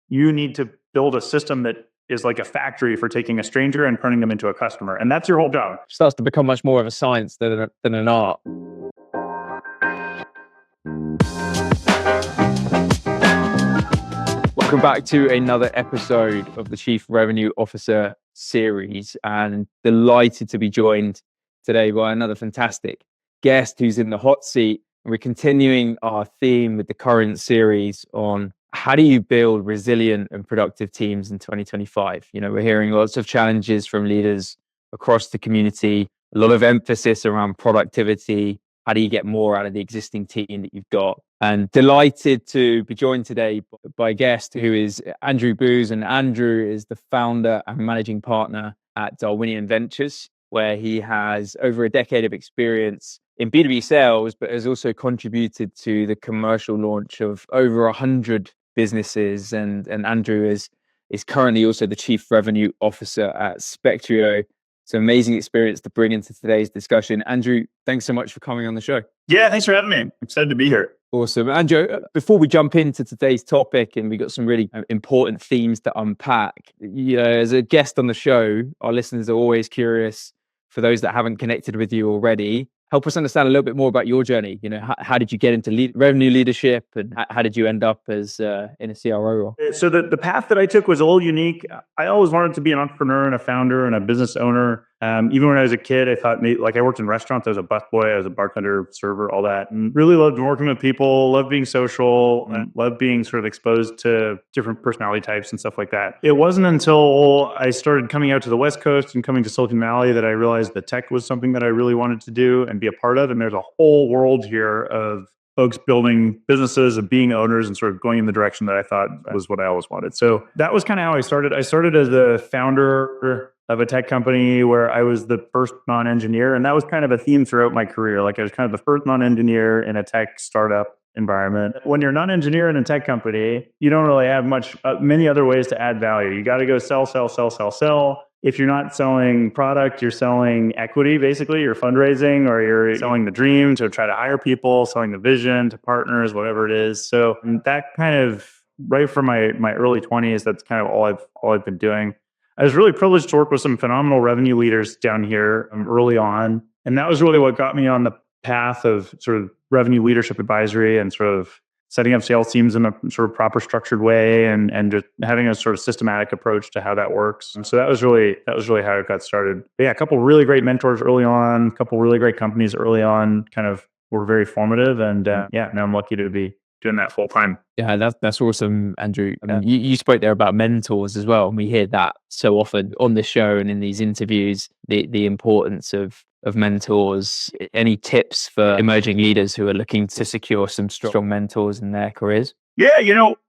You need to build a system that is like a factory for taking a stranger and turning them into a customer. And that's your whole job. It starts to become much more of a science than an art. Welcome back to another episode of the Chief Revenue Officer series, and delighted to be joined today by another fantastic guest who's in the hot seat. And we're continuing our theme with the current series on how do you build resilient and productive teams in 2025? You know, we're hearing lots of challenges from leaders across the community, a lot of emphasis around productivity. How do you get more out of the existing team that you've got? And delighted to be joined today by a guest who is Andrew Booz. And Andrew is the founder and managing partner at Darwinian Ventures, where he has over a decade of experience in B2B sales, but has also contributed to the commercial launch of over 100 businesses. And Andrew is currently also the Chief Revenue Officer at Spectrio. It's an amazing experience to bring into today's discussion. Andrew, thanks so much for coming on the show. Yeah, thanks for having me. I'm excited to be here. Awesome. Andrew, before we jump into today's topic, and we got some really important themes to unpack, you know, as a guest on the show, our listeners are always curious. For those that haven't connected with you already, help us understand a little bit more about your journey. You know, how did you get into revenue leadership, and how did you end up as in a CRO role? So the path that I took was a little unique. I always wanted to be an entrepreneur and a founder and a business owner. Even when I was a kid, I thought, I worked in restaurants. I was a busboy, I was a bartender, server, all that, and really loved working with people, loved being social, and loved being sort of exposed to different personality types and stuff like that. It wasn't until I started coming out to the West Coast and coming to Silicon Valley that I realized that tech was something that I really wanted to do and be a part of. And there's a whole world here of folks building businesses and being owners and sort of going in the direction that I thought was what I always wanted. So that was kind of how I started. I started as the founder of a tech company where I was the first non-engineer. And that was kind of a theme throughout my career. Like I was kind of the first non-engineer in a tech startup environment. When you're a non-engineer in a tech company, you don't really have many other ways to add value. You got to go sell. If you're not selling product, you're selling equity, basically. You're fundraising, or you're selling the dream to try to hire people, selling the vision to partners, whatever it is. So that kind of, right from my early 20s, that's kind of all I've been doing. I was really privileged to work with some phenomenal revenue leaders down here early on. And that was really what got me on the path of sort of revenue leadership advisory and sort of setting up sales teams in a sort of proper structured way and just having a sort of systematic approach to how that works. And so that was really how it got started. But yeah, a couple of really great mentors early on, a couple of really great companies early on kind of were very formative. And now I'm lucky to be doing that full time. Yeah, that's awesome, Andrew. I mean, you spoke there about mentors as well, and we hear that so often on the show and in these interviews. The importance of mentors. Any tips for emerging leaders who are looking to secure some strong mentors in their careers? Yeah,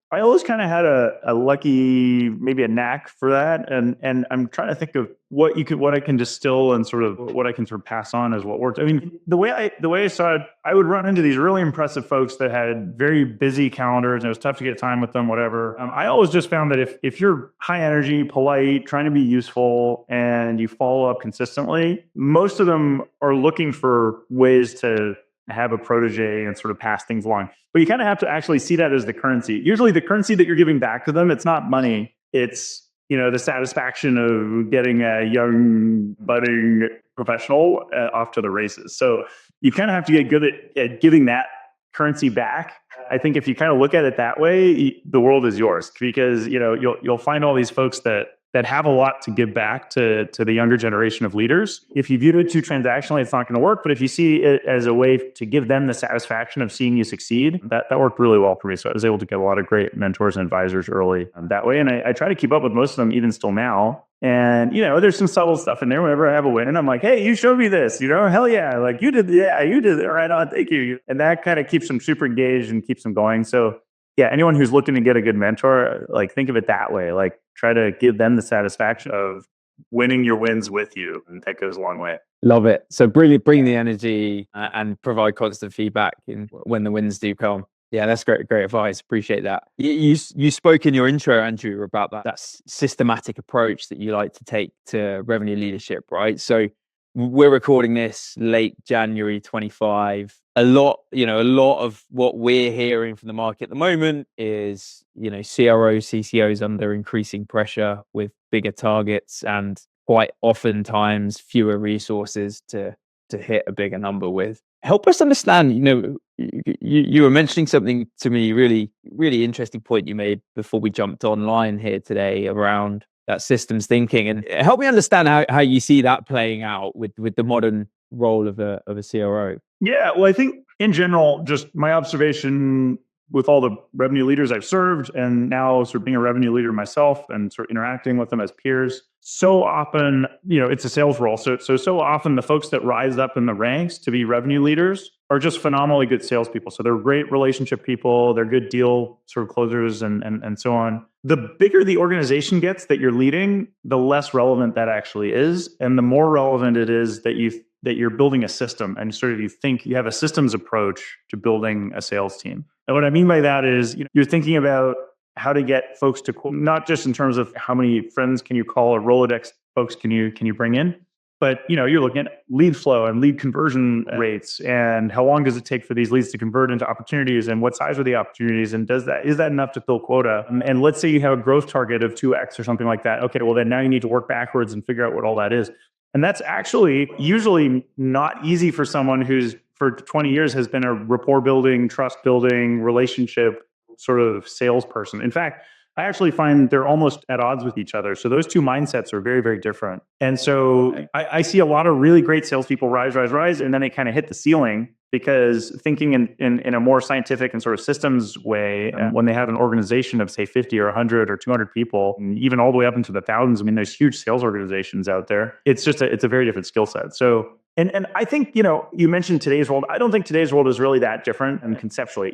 I always kind of had a lucky, maybe a knack for that, and I'm trying to think of what I can distill and sort of what I can sort of pass on as what worked. I mean, the way I saw it, I would run into these really impressive folks that had very busy calendars, and it was tough to get time with them, whatever. I always just found that if you're high energy, polite, trying to be useful, and you follow up consistently, most of them are looking for ways to have a protege and sort of pass things along. But you kind of have to actually see that as the currency. Usually the currency that you're giving back to them, it's not money. It's, the satisfaction of getting a young budding professional off to the races. So you kind of have to get good at giving that currency back. I think if you kind of look at it that way, the world is yours, because, you'll find all these folks that have a lot to give back to the younger generation of leaders. If you view it too transactionally, it's not going to work. But if you see it as a way to give them the satisfaction of seeing you succeed, that worked really well for me. So I was able to get a lot of great mentors and advisors early that way. And I try to keep up with most of them even still now. And, there's some subtle stuff in there. Whenever I have a win, and I'm like, hey, you showed me this, hell yeah. Like you did it right on. Thank you. And that kind of keeps them super engaged and keeps them going. So yeah, anyone who's looking to get a good mentor, like think of it that way. Like try to give them the satisfaction of winning your wins with you. And that goes a long way. Love it. So bring the energy and provide constant feedback when the wins do come. Yeah, that's great advice. Appreciate that. You spoke in your intro, Andrew, about that systematic approach that you like to take to revenue leadership, right? So we're recording this late January 25. a lot of what we're hearing from the market at the moment is, CROs, CCOs under increasing pressure with bigger targets and quite oftentimes fewer resources to hit a bigger number with. Help us understand, you were mentioning something to me, really, really interesting point you made before we jumped online here today around that systems thinking, and help me understand how you see that playing out with the modern role of a CRO. Yeah, well, I think in general, just my observation with all the revenue leaders I've served, and now sort of being a revenue leader myself and sort of interacting with them as peers, so often, it's a sales role. So often the folks that rise up in the ranks to be revenue leaders are just phenomenally good salespeople. So they're great relationship people, they're good deal sort of closers and so on. The bigger the organization gets that you're leading, the less relevant that actually is. And the more relevant it is that you're building a system and sort of you have a systems approach to building a sales team. And what I mean by that is you're thinking about how to get folks to quote, not just in terms of how many friends can you call or Rolodex folks can you bring in, but you're looking at lead flow and lead conversion rates and how long does it take for these leads to convert into opportunities and what size are the opportunities and is that enough to fill quota? And let's say you have a growth target of 2x or something like that. Okay, well then now you need to work backwards and figure out what all that is. And that's actually usually not easy for someone who's for 20 years has been a rapport building, trust building, relationship sort of salesperson. In fact, I actually find they're almost at odds with each other. So those two mindsets are very, very different. And so I see a lot of really great salespeople rise, and then they kind of hit the ceiling because thinking in a more scientific and sort of systems way, when they have an organization of say 50 or 100 or 200 people, and even all the way up into the thousands, I mean, there's huge sales organizations out there. It's a very different skill set. So and I think, you mentioned today's world. I don't think today's world is really that different. And conceptually,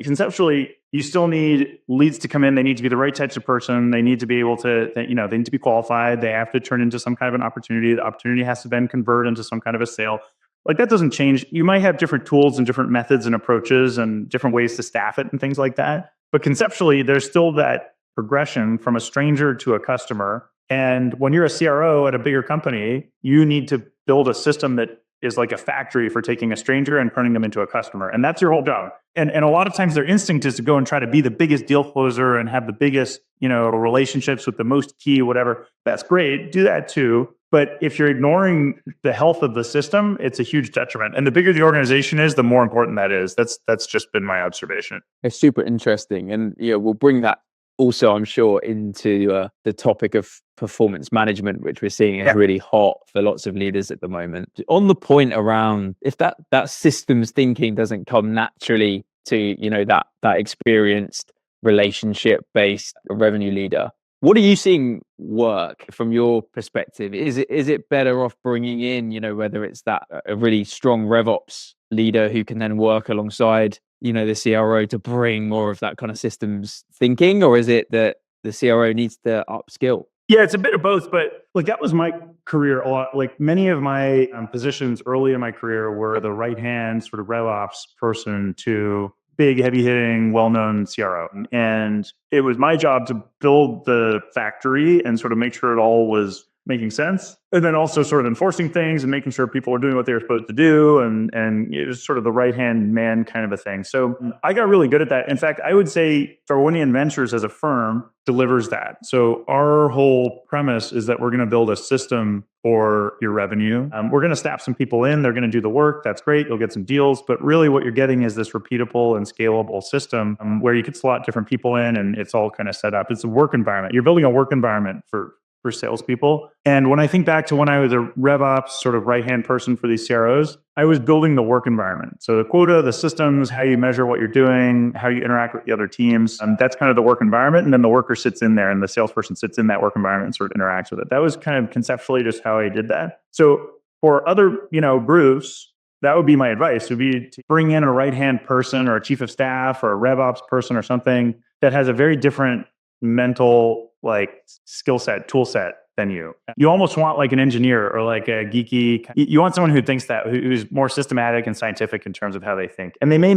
you still need leads to come in. They need to be the right types of person. They need to be able to, they need to be qualified. They have to turn into some kind of an opportunity. The opportunity has to then convert into some kind of a sale. Like that doesn't change. You might have different tools and different methods and approaches and different ways to staff it and things like that. But conceptually, there's still that progression from a stranger to a customer. And when you're a CRO at a bigger company, you need to build a system that is like a factory for taking a stranger and turning them into a customer. And that's your whole job. And a lot of times their instinct is to go and try to be the biggest deal closer and have the biggest, relationships with the most key, whatever. That's great. Do that too. But if you're ignoring the health of the system, it's a huge detriment. And the bigger the organization is, the more important that is. That's just been my observation. It's super interesting. And we'll bring that also, I'm sure, into the topic of performance management, which we're seeing is really hot for lots of leaders at the moment. On the point around if that systems thinking doesn't come naturally to that experienced relationship-based revenue leader, what are you seeing work from your perspective? Is it better off bringing in, whether it's that a really strong RevOps leader who can then work alongside the CRO to bring more of that kind of systems thinking, or is it that the CRO needs to upskill? Yeah, it's a bit of both, but like that was my career a lot. Like many of my positions early in my career were the right hand sort of RevOps person to big, heavy hitting, well-known CRO. And it was my job to build the factory and sort of make sure it all was making sense. And then also sort of enforcing things and making sure people were doing what they were supposed to do. And it was sort of the right-hand man kind of a thing. So I got really good at that. In fact, I would say Darwinian Ventures as a firm delivers that. So our whole premise is that we're going to build a system for your revenue. We're going to staff some people in. They're going to do the work. That's great. You'll get some deals. But really what you're getting is this repeatable and scalable system where you could slot different people in and it's all kind of set up. It's a work environment. You're building a work environment for salespeople. And when I think back to when I was a RevOps sort of right-hand person for these CROs, I was building the work environment. So the quota, the systems, how you measure what you're doing, how you interact with the other teams, that's kind of the work environment. And then the worker sits in there and the salesperson sits in that work environment and sort of interacts with it. That was kind of conceptually just how I did that. So for other, groups, that would be my advice, would be to bring in a right-hand person or a chief of staff or a RevOps person or something that has a very different mental skill set, tool set than you. You almost want like an engineer or like a geeky, you want someone who thinks that, who's more systematic and scientific in terms of how they think. And they may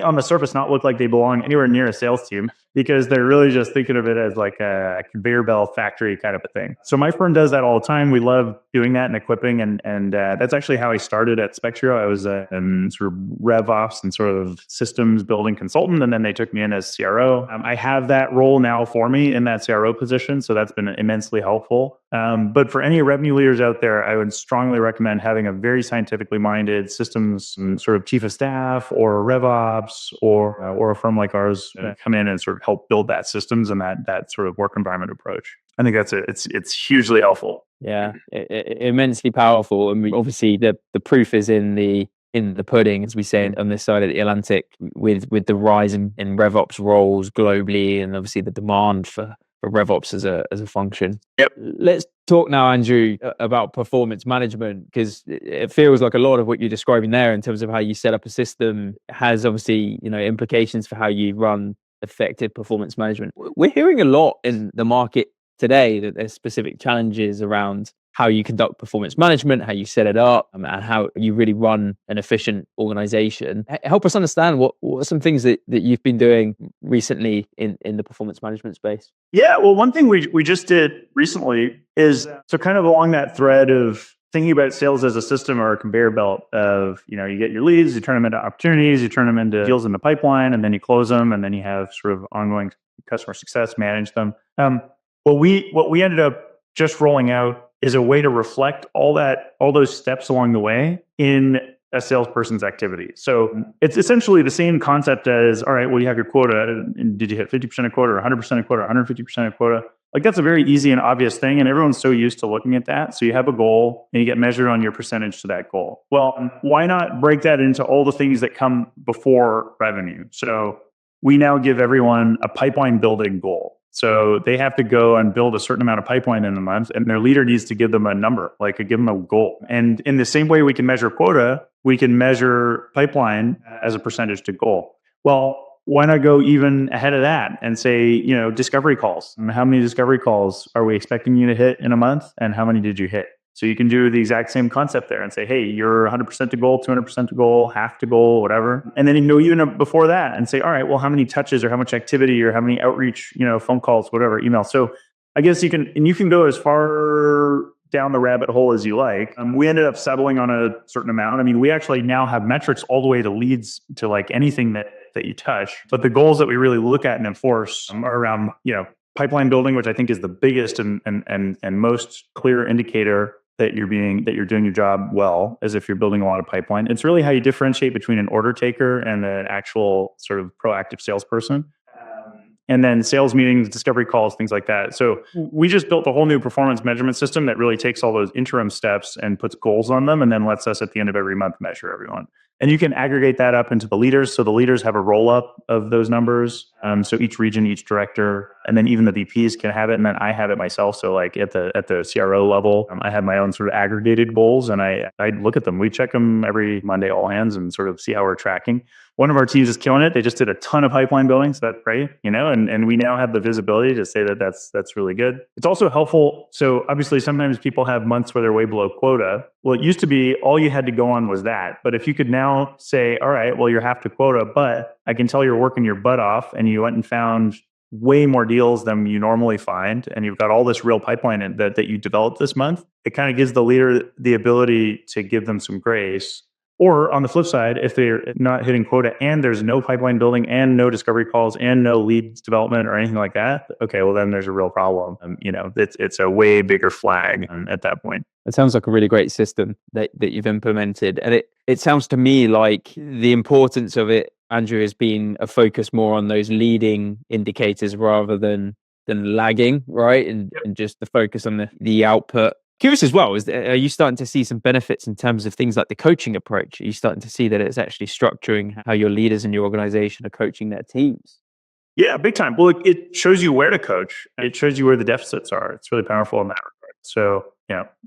on the surface not look like they belong anywhere near a sales team because they're really just thinking of it as like a conveyor belt factory kind of a thing. So my firm does that all the time. We love doing that and equipping. And that's actually how I started at Spectrio. I was a sort of RevOps and sort of systems building consultant. And then they took me in as CRO. I have that role now for me in that CRO position. So that's been immensely helpful. But for any revenue leaders out there, I would strongly recommend having a very scientifically minded systems sort of chief of staff or RevOps or a firm like ours come in and sort of help build that systems and that sort of work environment approach. I think that's it. It's hugely helpful. Yeah, immensely powerful. And obviously the proof is in the pudding, as we say on this side of the Atlantic, with the rise in RevOps roles globally, and obviously the demand for RevOps as a function. Yep. Let's talk now, Andrew, about performance management, because it feels like a lot of what you're describing there in terms of how you set up a system has obviously, implications for how you run effective performance management. We're hearing a lot in the market today that there's specific challenges around how you conduct performance management, how you set it up, and how you really run an efficient organization. Help us understand what are some things that you've been doing recently in the performance management space. Yeah, well, one thing we just did recently is so kind of along that thread of thinking about sales as a system or a conveyor belt of, you get your leads, you turn them into opportunities, you turn them into deals in the pipeline, and then you close them, and then you have sort of ongoing customer success, manage them. What we ended up just rolling out is a way to reflect all those steps along the way in a salesperson's activity. So it's essentially the same concept as, all right, well, you have your quota, and did you hit 50% of quota or 100% of quota or 150% of quota? Like that's a very easy and obvious thing, and everyone's so used to looking at that. So you have a goal and you get measured on your percentage to that goal. Well, why not break that into all the things that come before revenue? So we now give everyone a pipeline building goal. So they have to go and build a certain amount of pipeline in a month, and their leader needs to give them a number, like give them a goal. And in the same way we can measure quota, we can measure pipeline as a percentage to goal. Well, why not go even ahead of that and say, discovery calls? How many discovery calls are we expecting you to hit in a month, and how many did you hit? So you can do the exact same concept there and say, hey, you're 100% to goal, 200% to goal, half to goal, whatever. And then even before that and say, all right, well, how many touches or how much activity or how many outreach, phone calls, whatever, email. So I guess you can go as far down the rabbit hole as you like. We ended up settling on a certain amount. I mean, we actually now have metrics all the way to leads to like anything that you touch. But the goals that we really look at and enforce are around, pipeline building, which I think is the biggest and most clear indicator that you're doing your job well, as if you're building a lot of pipeline. It's really how you differentiate between an order taker and an actual sort of proactive salesperson. And then sales meetings, discovery calls, things like that. So we just built a whole new performance measurement system that really takes all those interim steps and puts goals on them, and then lets us at the end of every month measure everyone. And you can aggregate that up into the leaders. So the leaders have a roll up of those numbers. So each region, each director, and then even the VPs can have it. And then I have it myself. So like at the CRO level, I have my own sort of aggregated goals, and I look at them. We check them every Monday, all hands, and sort of see how we're tracking. One of our teams is killing it. They just did a ton of pipeline building, so that's great, and we now have the visibility to say that that's really good. It's also helpful. So obviously sometimes people have months where they're way below quota. Well, it used to be all you had to go on was that. But if you could now say, all right, well, you're half to quota, but I can tell you're working your butt off and you went and found way more deals than you normally find, and you've got all this real pipeline that you developed this month, it kind of gives the leader the ability to give them some grace. Or on the flip side, if they're not hitting quota and there's no pipeline building and no discovery calls and no leads development or anything like that, okay, well then there's a real problem. It's a way bigger flag at that point. It sounds like a really great system that you've implemented, and it sounds to me like the importance of it, Andrew, has been a focus more on those leading indicators rather than lagging, right? And just the focus on the output. Curious as well, are you starting to see some benefits in terms of things like the coaching approach? Are you starting to see that it's actually structuring how your leaders in your organization are coaching their teams? Yeah, big time. Well, it shows you where to coach. It shows you where the deficits are. It's really powerful in that regard. So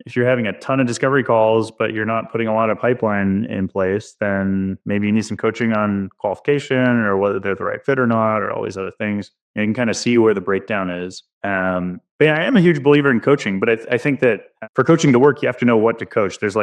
if you're having a ton of discovery calls, but you're not putting a lot of pipeline in place, then maybe you need some coaching on qualification or whether they're the right fit or not, or all these other things. You can kind of see where the breakdown is. But yeah, I am a huge believer in coaching, but I think that for coaching to work, you have to know what to coach. There's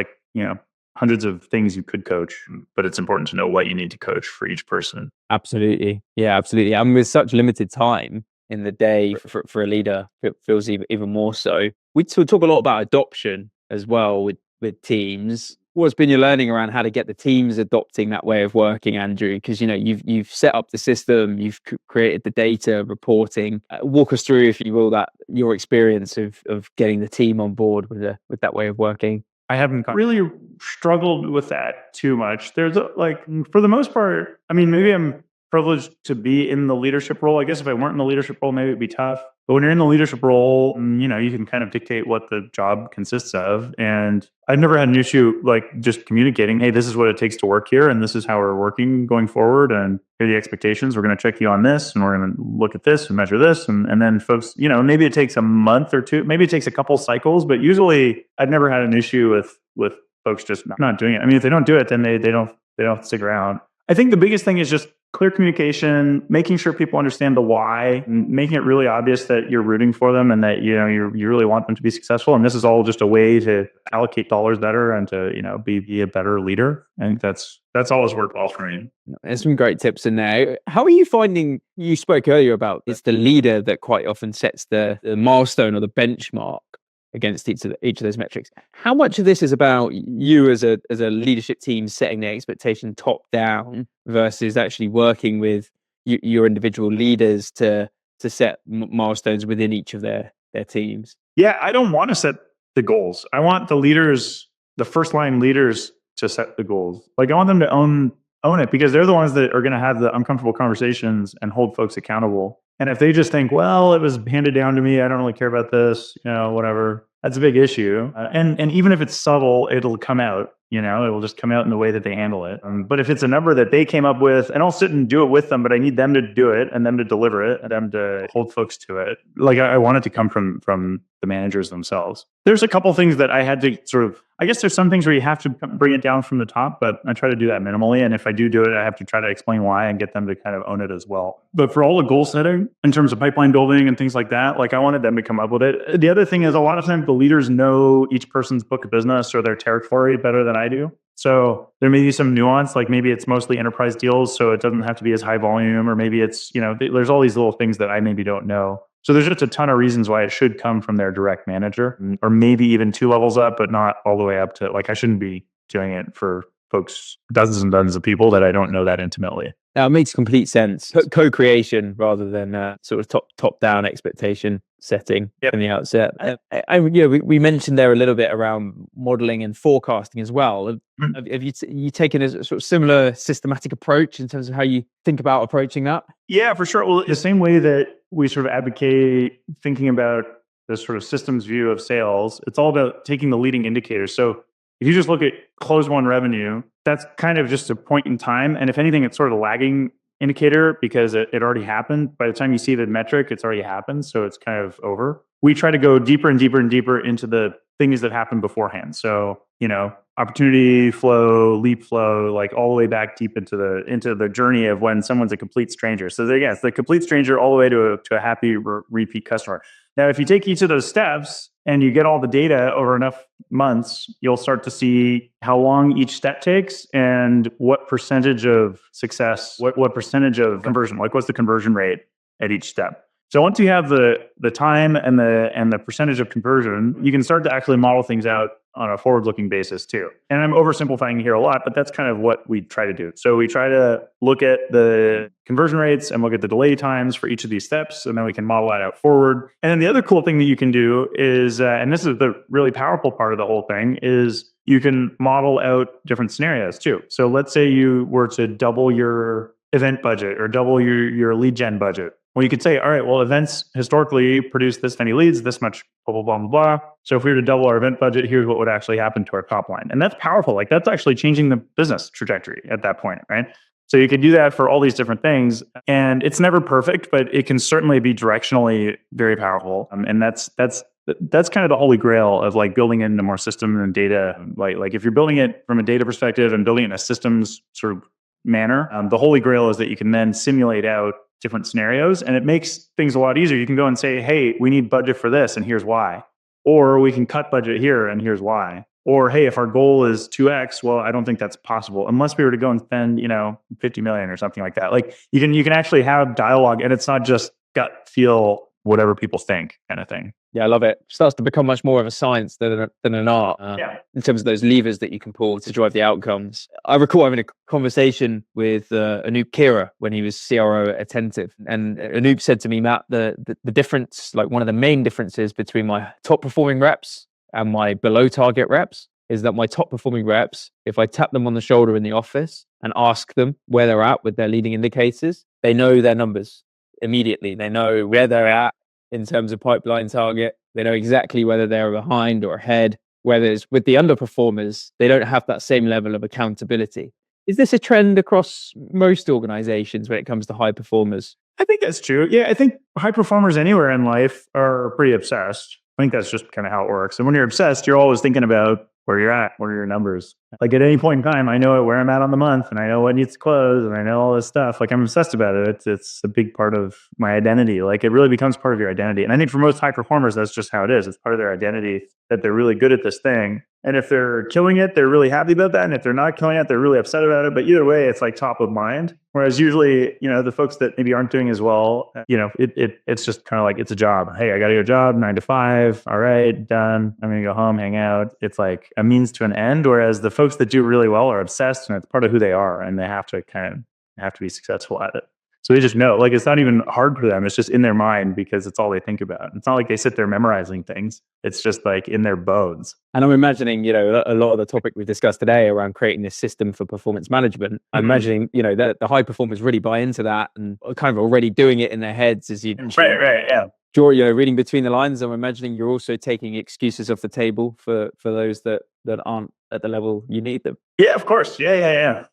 hundreds of things you could coach, but it's important to know what you need to coach for each person. Absolutely. Yeah, absolutely. And with such limited time in the day for a leader, it feels even more so. We talk a lot about adoption as well with teams. What's been your learning around how to get the teams adopting that way of working, Andrew? Because you've set up the system, you've created the data reporting. Walk us through, if you will, that your experience of getting the team on board with that way of working. I haven't really struggled with that too much. There's for the most part, maybe I'm privileged to be in the leadership role. I guess if I weren't in the leadership role, maybe it'd be tough. But when you're in the leadership role, you can kind of dictate what the job consists of. And I've never had an issue just communicating, hey, this is what it takes to work here, and this is how we're working going forward, and here are the expectations. We're going to check you on this, and we're going to look at this and measure this. And then folks, maybe it takes a month or two, maybe it takes a couple cycles, but usually I've never had an issue with folks just not doing it. If they don't do it, then they don't stick around. I think the biggest thing is just clear communication, making sure people understand the why, and making it really obvious that you're rooting for them and that you really want them to be successful. And this is all just a way to allocate dollars better and to be a better leader. And that's always worked well for me. There's some great tips in there. How are you finding? You spoke earlier about it's the leader that quite often sets the milestone or the benchmark against each of those metrics. How much of this is about you as a leadership team setting the expectation top down versus actually working with your individual leaders to set milestones within each of their teams? Yeah, I don't want to set the goals. I want the leaders, the first line leaders, to set the goals. I want them to own it, because they're the ones that are going to have the uncomfortable conversations and hold folks accountable. And if they just think, well, it was handed down to me, I don't really care about this, whatever, that's a big issue. And even if it's subtle, it'll come out. It will just come out in the way that they handle it. But if it's a number that they came up with, and I'll sit and do it with them, but I need them to do it and them to deliver it and them to hold folks to it. I want it to come from the managers themselves. There's a couple things that I had to I guess there's some things where you have to bring it down from the top, but I try to do that minimally. And if I do it, I have to try to explain why and get them to kind of own it as well. But for all the goal setting in terms of pipeline building and things like that, I wanted them to come up with it. The other thing is, a lot of times the leaders know each person's book of business or their territory better than I do. So there may be some nuance, maybe it's mostly enterprise deals, so it doesn't have to be as high volume, or maybe it's, there's all these little things that I maybe don't know. So there's just a ton of reasons why it should come from their direct manager, or maybe even 2 levels up, but not all the way up to, I shouldn't be doing it for folks, dozens and dozens of people that I don't know that intimately. Now, it makes complete sense. Co-creation rather than sort of top-down expectation setting in the outset. We mentioned there a little bit around modeling and forecasting as well. Have you taken a sort of similar systematic approach in terms of how you think about approaching that? Yeah, for sure. Well, the same way that we sort of advocate thinking about this sort of systems view of sales, it's all about taking the leading indicators. So if you just look at close won revenue, that's kind of just a point in time. And if anything, it's sort of a lagging indicator because it already happened. By the time you see the metric, it's already happened. So it's kind of over. We try to go deeper and deeper and deeper into the things that happened beforehand. So, opportunity flow, leap flow, all the way back deep into the journey of when someone's a complete stranger. So it's the complete stranger all the way to a happy repeat customer. Now, if you take each of those steps and you get all the data over enough months, you'll start to see how long each step takes and what percentage of success, what percentage of conversion, what's the conversion rate at each step. So once you have the time and the percentage of conversion, you can start to actually model things out on a forward-looking basis too. And I'm oversimplifying here a lot, but that's kind of what we try to do. So we try to look at the conversion rates and look at the delay times for each of these steps, and then we can model that out forward. And then the other cool thing that you can do is, and this is the really powerful part of the whole thing, is you can model out different scenarios too. So let's say you were to double your event budget or double your lead gen budget. Well, you could say, all right, well, events historically produce this many leads, this much, blah, blah, blah, blah, blah. So if we were to double our event budget, here's what would actually happen to our top line. And that's powerful. That's actually changing the business trajectory at that point, right? So you could do that for all these different things. And it's never perfect, but it can certainly be directionally very powerful. And that's that's kind of the holy grail of like building into more system and data. Like if you're building it from a data perspective and building it in a systems sort of manner, the holy grail is that you can then simulate out different scenarios, and it makes things a lot easier. You can go and say, hey, we need budget for this, and here's why. Or we can cut budget here, and here's why. Or, hey, if our goal is 2x, well, I don't think that's possible unless we were to go and spend, 50 million or something like that. Like you can actually have dialogue, and it's not just gut feel, whatever people think kind of thing. Yeah, I love it. It starts to become much more of a science than an art in terms of those levers that you can pull to drive the outcomes. I recall having a conversation with Anoop Kira when he was CRO at Attentive. And Anoop said to me, Matt, the difference, like one of the main differences between my top performing reps and my below target reps is that my top performing reps, if I tap them on the shoulder in the office and ask them where they're at with their leading indicators, they know their numbers immediately. They know where they're at in terms of pipeline target. They know exactly whether they're behind or ahead. Whereas with the underperformers, they don't have that same level of accountability. Is this a trend across most organizations when it comes to high performers? I think that's true. Yeah, I think high performers anywhere in life are pretty obsessed. I think that's just kind of how it works. And when you're obsessed, you're always thinking about where you're at, what are your numbers. Like at any point in time, I know where I'm at on the month, and I know what needs to close, and I know all this stuff. Like I'm obsessed about it. It's a big part of my identity. Like it really becomes part of your identity. And I think for most high performers, that's just how it is. It's part of their identity that they're really good at this thing. And if they're killing it, they're really happy about that. And if they're not killing it, they're really upset about it. But either way, it's like top of mind. Whereas usually, the folks that maybe aren't doing as well, it's just kind of like, it's a job. Hey, I got to go job 9 to 5. All right, done. I'm going to go home, hang out. It's like a means to an end. Whereas the folks that do really well are obsessed, and it's part of who they are, and they have to be successful at it. So they just know, like, it's not even hard for them. It's just in their mind because it's all they think about. It's not like they sit there memorizing things. It's just like in their bones. And I'm imagining, a lot of the topic we've discussed today around creating this system for performance management. I'm imagining, that the high performers really buy into that and are kind of already doing it in their heads as you right, yeah. Reading between the lines. I'm imagining you're also taking excuses off the table for those that aren't at the level you need them. Yeah, of course. Yeah.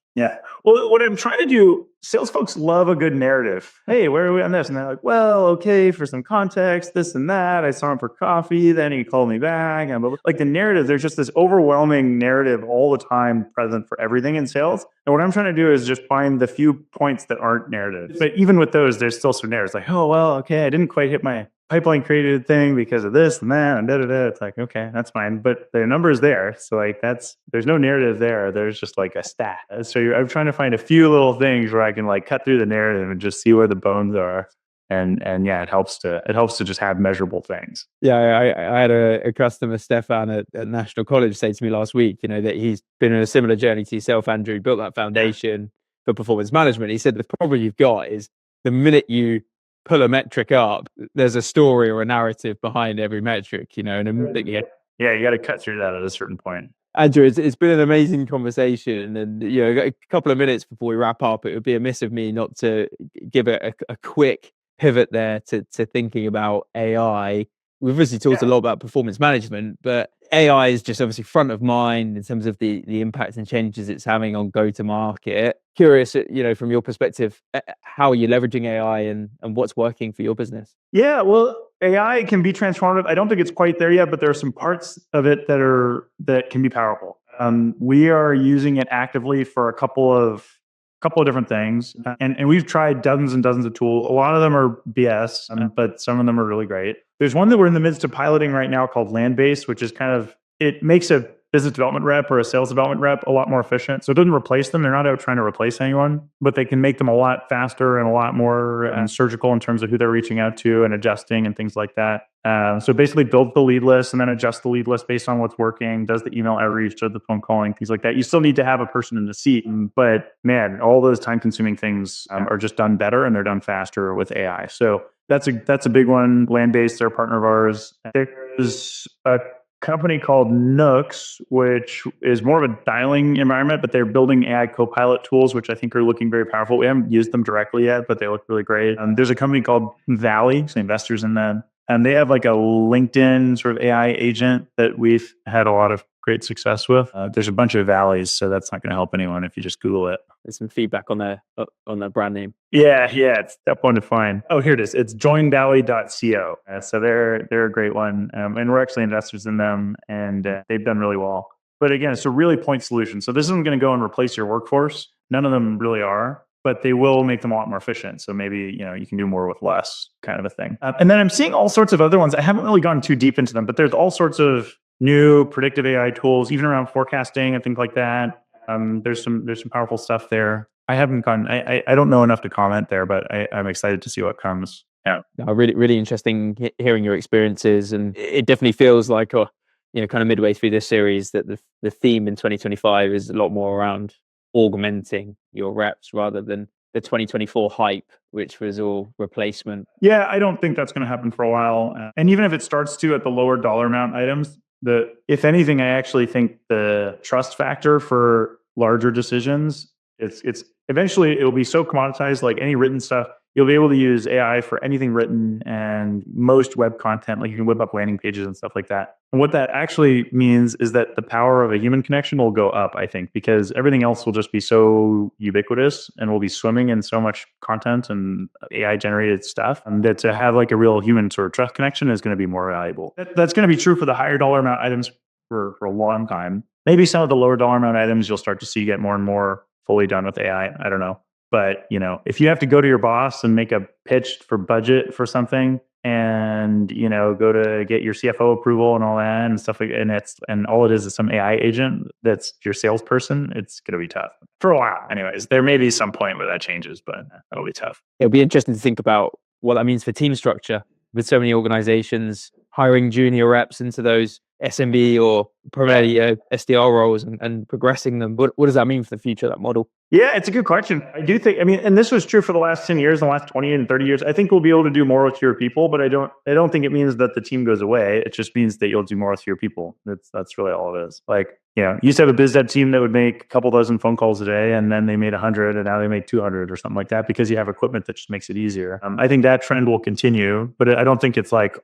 Well, what I'm trying to do, sales folks love a good narrative. Hey, where are we on this? And they're like, well, okay, for some context, this and that. I saw him for coffee. Then he called me back. And like the narrative, there's just this overwhelming narrative all the time present for everything in sales. And what I'm trying to do is just find the few points that aren't narratives. But even with those, there's still some narratives. Like, oh, well, okay, I didn't quite hit my pipeline created thing because of this and that and da-da-da. It's like, okay, that's fine. But the number is there. So like there's no narrative there. There's just like a stat. So I'm trying to find a few little things where I can like cut through the narrative and just see where the bones are. And yeah, it helps to just have measurable things. Yeah, I had a customer, Stefan, at National College say to me last week, that he's been on a similar journey to yourself, Andrew, built that foundation for performance management. He said the problem you've got is the minute you pull a metric up, there's a story or a narrative behind every metric, and you got to cut through that at a certain point. Andrew, it's been an amazing conversation, and a couple of minutes before we wrap up, it would be amiss of me not to give a quick pivot there to thinking about AI. We've obviously talked a lot about performance management, but AI is just obviously front of mind in terms of the impact and changes it's having on go-to-market. Curious, from your perspective, how are you leveraging AI and what's working for your business? Yeah, well, AI can be transformative. I don't think it's quite there yet, but there are some parts of it that can be powerful. We are using it actively for a couple of different things, and we've tried dozens and dozens of tools. A lot of them are BS, but some of them are really great. There's one that we're in the midst of piloting right now called Landbase, which is it makes a business development rep or a sales development rep a lot more efficient. So it doesn't replace them. They're not out trying to replace anyone, but they can make them a lot faster and a lot more surgical in terms of who they're reaching out to and adjusting and things like that. So basically build the lead list and then adjust the lead list based on what's working, does the email outreach, does the phone calling, things like that. You still need to have a person in the seat, but man, all those time consuming things are just done better and they're done faster with AI. So that's a big one. Landbase, they're a partner of ours. There's a company called Nooks, which is more of a dialing environment, but they're building AI copilot tools, which I think are looking very powerful. We haven't used them directly yet, but they look really great. There's a company called Valley, so investors in them. And they have like a LinkedIn sort of AI agent that we've had a lot of great success with. There's a bunch of valleys, so that's not going to help anyone if you just Google it. There's some feedback on their brand name. Yeah, it's tough one to find. Oh, here it is. It's joinvalley.co. So they're a great one, and we're actually investors in them, and they've done really well. But again, it's a really point solution. So this isn't going to go and replace your workforce. None of them really are, but they will make them a lot more efficient. So maybe you can do more with less, kind of a thing. And then I'm seeing all sorts of other ones. I haven't really gone too deep into them, but there's all sorts of new predictive AI tools, even around forecasting and things like that. There's some powerful stuff there. I haven't gone. I don't know enough to comment there, but I'm excited to see what comes. Yeah, no, really interesting hearing your experiences, and it definitely feels like, kind of midway through this series, that the theme in 2025 is a lot more around augmenting your reps rather than the 2024 hype, which was all replacement. Yeah, I don't think that's going to happen for a while. And even if it starts to at the lower dollar amount items, if anything, I actually think the trust factor for larger decisions, it's eventually it'll be so commoditized, like any written stuff, you'll be able to use AI for anything written, and most web content, like you can whip up landing pages and stuff like that. And what that actually means is that the power of a human connection will go up, I think, because everything else will just be so ubiquitous and we'll be swimming in so much content and AI generated stuff, and that to have like a real human sort of trust connection is going to be more valuable. That's going to be true for the higher dollar amount items for a long time. Maybe some of the lower dollar amount items you'll start to see get more and more fully done with AI. I don't know. But, if you have to go to your boss and make a pitch for budget for something, and, go to get your CFO approval and all that and stuff like, and all it is some AI agent that's your salesperson, it's going to be tough for a while. Anyways, there may be some point where that changes, but that'll be tough. It'll be interesting to think about what that means for team structure with so many organizations hiring junior reps into those SMB or primarily SDR roles and progressing them. What does that mean for the future of that model? Yeah, it's a good question. I do think, and this was true for the last 10 years, the last 20 and 30 years. I think we'll be able to do more with fewer people, but I don't think it means that the team goes away. It just means that you'll do more with fewer people. That's really all it is. Like, used to have a biz dev team that would make a couple dozen phone calls a day, and then they made 100, and now they make 200 or something like that, because you have equipment that just makes it easier. I think that trend will continue, but I don't think it's like,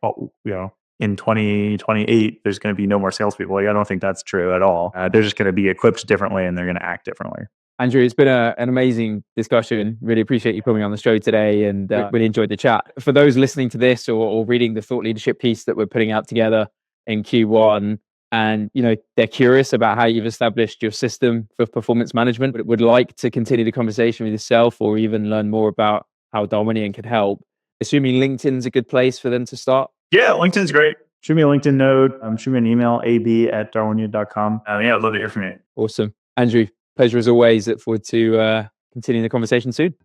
in 2028, there's going to be no more salespeople. Like, I don't think that's true at all. They're just going to be equipped differently, and they're going to act differently. Andrew, it's been an amazing discussion. Really appreciate you coming on the show today, and really enjoyed the chat. For those listening to this or reading the thought leadership piece that we're putting out together in Q1, and they're curious about how you've established your system for performance management, but would like to continue the conversation with yourself or even learn more about how Darwinian could help, assuming LinkedIn's a good place for them to start. Yeah, LinkedIn's great. Shoot me a LinkedIn note. Shoot me an email, ab@darwinian.com. I'd love to hear from you. Awesome. Andrew, pleasure as always. Look forward to continuing the conversation soon.